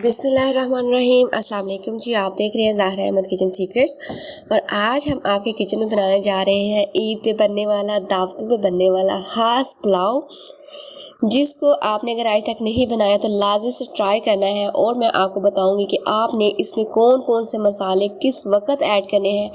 बिस्मिल्लाहिर्रहमानिर्रहीम। अस्सलाम वालेकुम जी। आप देख रहे हैं ज़ाहरा अहमद किचन सीक्रेट्स और आज हम आपके किचन में बनाने जा रहे हैं ईद पे बनने वाला, दावतों पे बनने वाला ख़ास पुलाव, जिसको आपने अगर आज तक नहीं बनाया तो लाजमी से ट्राई करना है। और मैं आपको बताऊंगी कि आपने इसमें कौन कौन से मसाले किस वक्त ऐड करने हैं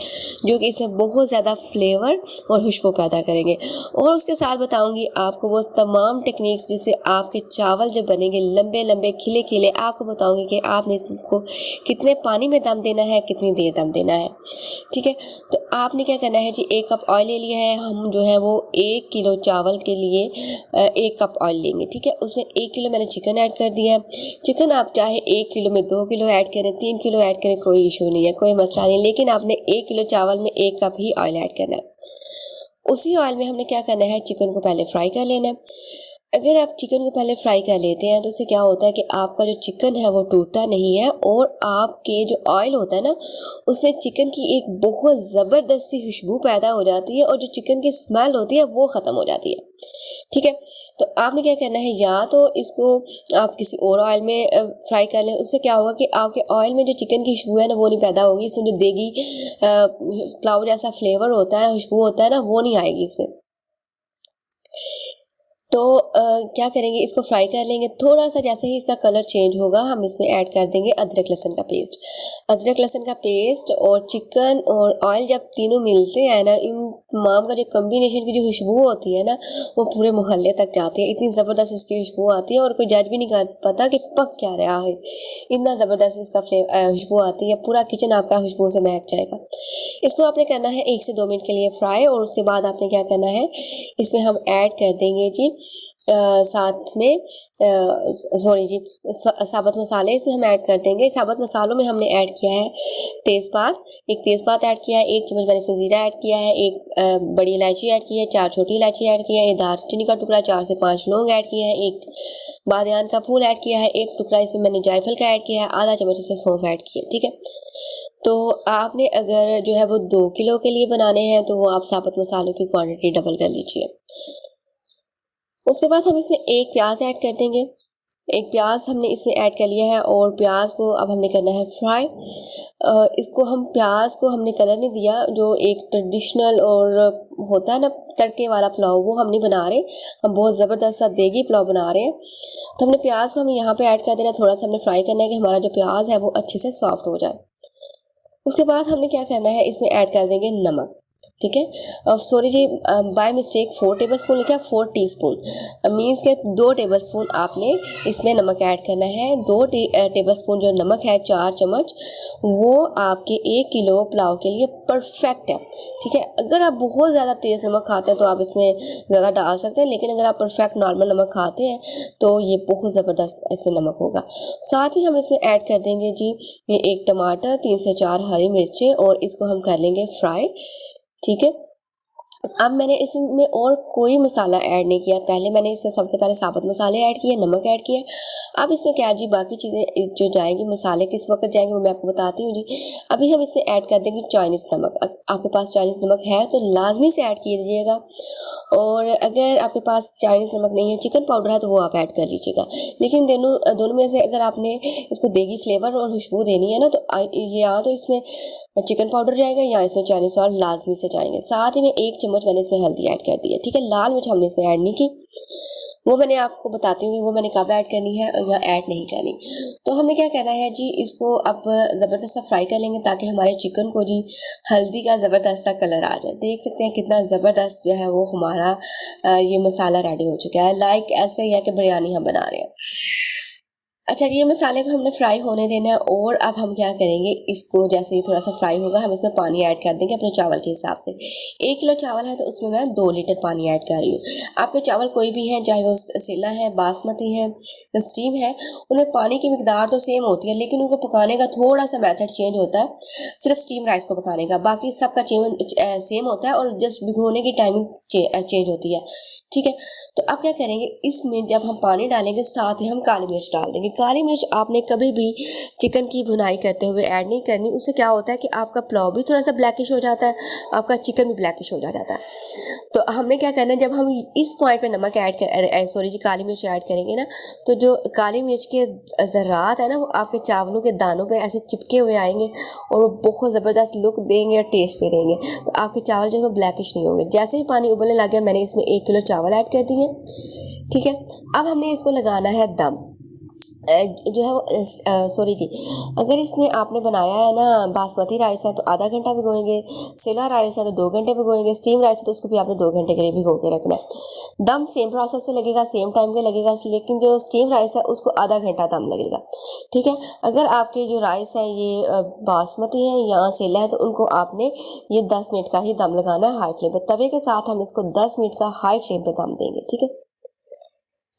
जो कि इसमें बहुत ज़्यादा फ्लेवर और खुशबू पैदा करेंगे। और उसके साथ बताऊंगी आपको वो तमाम टेक्निक्स जिससे आपके चावल जो बनेंगे लंबे लंबे खिले खिले। आपको बताऊंगी कि आपने इसको कितने पानी में दम देना है, कितनी देर दम देना है। ठीक है, तो आपने क्या करना है जी, 1 कप ऑयल ले लिया है। हम जो है वो 1 किलो चावल के लिए 1 कप ऑयल लेंगे। ठीक है, उसमें 1 किलो मैंने चिकन ऐड कर दिया है। चिकन आप चाहे 1 किलो में 2 किलो ऐड करें, 3 किलो ऐड करें, कोई इशू नहीं है, कोई मसला नहीं। लेकिन आपने 1 किलो चावल में 1 कप ही ऑयल ऐड करना है। उसी ऑयल में हमने क्या करना है, चिकन को पहले फ्राई कर लेना है। अगर आप चिकन को पहले फ्राई कर लेते हैं तो उससे क्या होता है कि आपका जो चिकन है वो टूटता नहीं है और आपके जो ऑयल होता है ना, उसमें चिकन की एक बहुत ज़बरदस्त सी खुशबू पैदा हो जाती है और जो चिकन की स्मेल होती है वो ख़त्म हो जाती है। ठीक है, तो आपने क्या करना है, या तो इसको आप किसी और ऑयल में फ्राई कर लें। उससे क्या होगा कि आपके ऑयल में जो चिकन की खुशबू है ना वो नहीं पैदा होगी। इसमें जो देगी पुलाव जैसा फ्लेवर होता है, खुशबू होता है ना, वो नहीं आएगी इसमें। तो क्या करेंगे, इसको फ्राई कर लेंगे। थोड़ा सा जैसे ही इसका कलर चेंज होगा हम इसमें ऐड कर देंगे अदरक लहसुन का पेस्ट। अदरक लहसुन का पेस्ट और चिकन और ऑयल जब तीनों मिलते हैं ना, इन तमाम का जो कम्बिनेशन की जो खुशबू होती है ना वो पूरे मोहल्ले तक जाती है। इतनी ज़बरदस्त इसकी खुशबू आती है और कोई जज भी नहीं कर पाता कि पक क्या रहा है। इतना ज़बरदस्त इसका खुशबू आती है, पूरा किचन आपका खुशबू से महक जाएगा। इसको आपने करना है 1 से 2 मिनट के लिए फ्राई। और उसके बाद आपने क्या करना है, इसमें हम ऐड कर देंगे जी साथ में साबुत मसाले इसमें हम ऐड कर देंगे। साबुत मसालों में हमने ऐड किया है तेज़पात, 1 तेज़पात ऐड किया है, 1 चम्मच मैंने इसमें ज़ीरा ऐड किया है, 1 बड़ी इलायची ऐड की है, 4 छोटी इलायची ऐड की है, दालचीनी का टुकड़ा 4 से 5 लौंग ऐड किया है, 1 बादियान का फूल ऐड किया है, 1 टुकड़ा इसमें मैंने जायफल का ऐड किया है, आधा चम्मच इसमें सौंफ ऐड किया। ठीक है, तो आपने अगर जो है वो 2 किलो के लिए बनाने हैं तो वो आप साबुत मसालों की क्वांटिटी डबल कर लीजिए। उसके बाद हम इसमें 1 प्याज ऐड कर देंगे। 1 प्याज हमने इसमें ऐड कर लिया है और प्याज को अब हमने करना है फ्राई। इसको हम प्याज को हमने कलर नहीं दिया, जो एक ट्रेडिशनल और होता है ना तड़के वाला पुलाव, वो हम नहीं बना रहे। हम बहुत ज़बरदस्त सा देगी पुलाव बना रहे हैं। तो हमने प्याज को हम यहाँ पे ऐड कर देना, थोड़ा सा हमने फ्राई करना है कि हमारा जो प्याज है वो अच्छे से सॉफ्ट हो जाए। उसके बाद हमने क्या करना है, इसमें ऐड कर देंगे नमक। ठीक है, सॉरी जी, बाय मिस्टेक 4 टेबल स्पून लिखा है, 4 टीस्पून मीन्स के 2 टेबल स्पून आपने इसमें नमक ऐड करना है। 2 टेबल स्पून जो नमक है, 4 चम्मच, वो आपके 1 किलो पुलाव के लिए परफेक्ट है। ठीक है, अगर आप बहुत ज़्यादा तेज़ नमक खाते हैं तो आप इसमें ज़्यादा डाल सकते हैं, लेकिन अगर आप परफेक्ट नॉर्मल नमक खाते हैं तो ये बहुत ज़बरदस्त इसमें नमक होगा। साथ ही हम इसमें ऐड कर देंगे जी 1 टमाटर, 3 से 4 हरी मिर्चें और इसको हम कर लेंगे फ्राई। ठीक है, अब मैंने इसमें और कोई मसाला ऐड नहीं किया। पहले मैंने इसमें सबसे पहले साबुत मसाले ऐड किए, नमक ऐड किया। अब इसमें क्या जी, बाकी चीज़ें जो जाएंगी, मसाले किस वक्त जाएंगे वो मैं आपको बताती हूँ जी। अभी हम इसमें ऐड कर देंगे चाइनीज़ नमक। आपके पास चाइनीज़ नमक है तो लाजमी से ऐड कीजिएगा, और अगर आपके पास चाइनीज़ नमक नहीं है, चिकन पाउडर है, तो वो आप ऐड कर लीजिएगा। लेकिन दोनों में से अगर आपने इसको देगी फ्लेवर और खुशबू देनी है ना, तो या तो इसमें चिकन पाउडर जाएगा या इसमें चाइनीज़ सॉल्ट लाजमी से जाएंगे। साथ ही में 1 चम्मच मैंने इसमें हल्दी ऐड कर दी है। ठीक है, लाल मिर्च हमने इसमें ऐड नहीं की, वो मैंने आपको बताती हूँ कि वो मैंने कब ऐड करनी है या ऐड नहीं करनी। तो हमने क्या करना है जी, इसको अब ज़बरदस्त सा फ्राई कर लेंगे ताकि हमारे चिकन को जी हल्दी का ज़बरदस्त सा कलर आ जाए। देख सकते हैं कितना ज़बरदस्त जो है वो हमारा ये मसाला रेडी हो चुका है। लाइक ऐसे ही है कि बिरयानी हम बना रहे हैं। अच्छा, ये मसाले को हमने फ्राई होने देना है। और अब हम क्या करेंगे, इसको जैसे ही थोड़ा सा फ्राई होगा हम इसमें पानी ऐड कर देंगे अपने चावल के हिसाब से। 1 किलो चावल है तो उसमें मैं 2 लीटर पानी ऐड कर रही हूँ। आपके चावल कोई भी हैं, चाहे वो सेला है, बासमती है, स्टीम है, उनमें पानी की मिकदार तो सेम होती है, लेकिन उनको पकाने का थोड़ा सा मेथड चेंज होता है। सिर्फ स्टीम राइस को पकाने का, बाकी सबका सेम होता है और जस्ट भिगोने की टाइमिंग चेंज होती है। ठीक है, तो अब क्या करेंगे, इसमें जब हम पानी डालेंगे साथ ही हम काली मिर्च डाल देंगे। काली मिर्च आपने कभी भी चिकन की भुनाई करते हुए ऐड नहीं करनी। उससे क्या होता है कि आपका पुलाव भी थोड़ा सा ब्लैकिश हो जाता है, आपका चिकन भी ब्लैकिश हो जाता है। तो हमने क्या करना है, जब हम इस पॉइंट पे नमक ऐड कर सॉरी जी काली मिर्च ऐड करेंगे ना, तो जो काली मिर्च के ज़र्रात है ना वो आपके चावलों के दानों पे ऐसे चिपके हुए आएंगे और वो बहुत ज़बरदस्त लुक देंगे और टेस्ट भी देंगे। तो आपके चावल जो है वो ब्लैकिश नहीं होंगे। जैसे ही पानी उबलने लग गया, मैंने इसमें 1 किलो चावल ऐड कर दिए। ठीक है, अब हमने इसको लगाना है दम। जो है वो सॉरी जी, अगर इसमें आपने बनाया है ना बासमती राइस है तो आधा घंटा भिगोएंगे, सेला राइस है तो 2 घंटे भिगोएंगे, स्टीम राइस है तो उसको भी आपने 2 घंटे के लिए भिगो के रखना है। दम सेम प्रोसेस से लगेगा, सेम टाइम पे लगेगा, लेकिन जो स्टीम राइस है उसको आधा घंटा दम लगेगा। ठीक है, अगर आपके जो राइस है ये बासमती है या सेला है तो उनको आपने ये 10 मिनट का ही दम लगाना है हाई फ्लेम पर। तवे के साथ हम इसको 10 मिनट का हाई फ्लेम पर दम देंगे। ठीक है,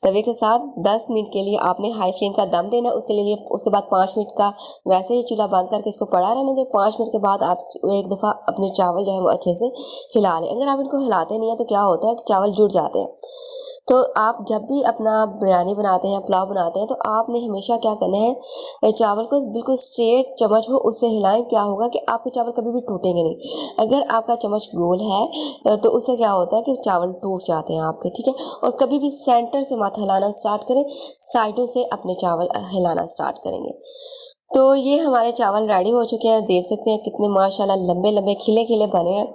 तवे के साथ 10 मिनट के लिए आपने हाई फ्लेम का दम देना। उसके बाद 5 मिनट का वैसे ही चूल्हा बंद करके इसको पड़ा रहने दें। 5 मिनट के बाद आप एक दफ़ा अपने चावल जो है वो अच्छे से हिला लें। अगर आप इनको हिलाते नहीं हैं तो क्या होता है कि चावल जुड़ जाते हैं। तो आप जब भी अपना बिरयानी बनाते हैं, पुलाव बनाते हैं, तो आपने हमेशा क्या करना है, चावल को बिल्कुल स्ट्रेट चम्मच हो उससे हिलाएं। क्या होगा कि आपके चावल कभी भी टूटेंगे नहीं। अगर आपका चम्मच गोल है तो उससे क्या होता है कि चावल टूट जाते हैं आपके। ठीक है, और कभी भी सेंटर से मत हिलाना स्टार्ट करें, साइडों से अपने चावल हिलाना स्टार्ट करेंगे। तो ये हमारे चावल रेडी हो चुके हैं। देख सकते हैं कितने माशाल्लाह लंबे लंबे खिले खिले बने हैं।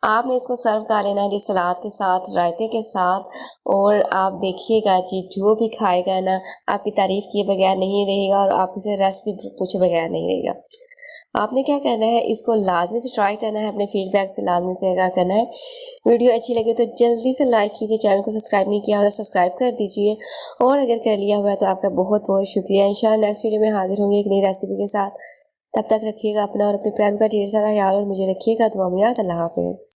आपने इसको सर्व कर लेना है जी सलाद के साथ, रायते के साथ। और आप देखिएगा जी, जो भी खाएगा ना आपकी तारीफ़ किए बगैर नहीं रहेगा और आपसे से रेसिपी पूछे बगैर नहीं रहेगा। आपने क्या करना है, इसको लाजमी से ट्राई करना है, अपने फीडबैक से लाजमी से आगाह करना है। वीडियो अच्छी लगे तो जल्दी से लाइक कीजिए, चैनल को सब्सक्राइब नहीं किया हो तो सब्सक्राइब कर दीजिए, और अगर कर लिया हुआ है तो आपका बहुत बहुत शुक्रिया। इंशाल्लाह नेक्स्ट वीडियो में हाजिर होंगे एक नई रेसिपी के साथ। तब तक रखिएगा अपना और अपने प्यार का ढेर सारा ख्याल और मुझे रखिएगा। तो हम याद, अल्लाह हाफिज़।